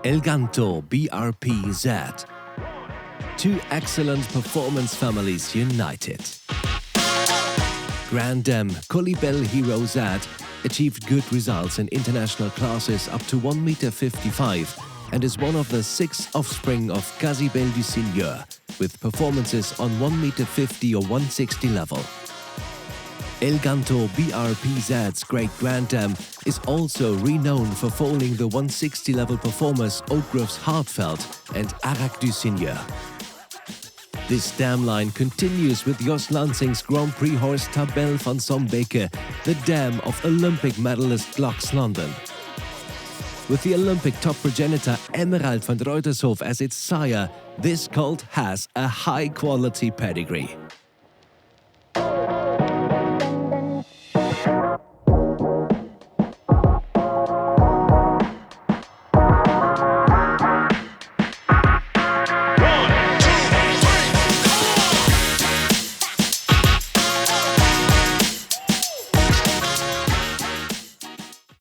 Ganto BRP Z. Two excellent performance families united. Grand Dam Colibel Hero Z achieved good results in international classes up to 1,55 m and is one of the 6 offspring of Casibel du Seigneur, with performances on 1,50 m or 160 level. Ganto BRPZ's Great Grand Dam is also renowned for foaling the 160 level performers Oakgrove's Hartfeld and Arak du Seigneur. This dam line continues with Jos Lansing's Grand Prix horse Tabel van Sombeke, the dam of Olympic medalist Glocks London. With the Olympic top progenitor Emerald van Ruytershof as its sire, this colt has a high-quality pedigree.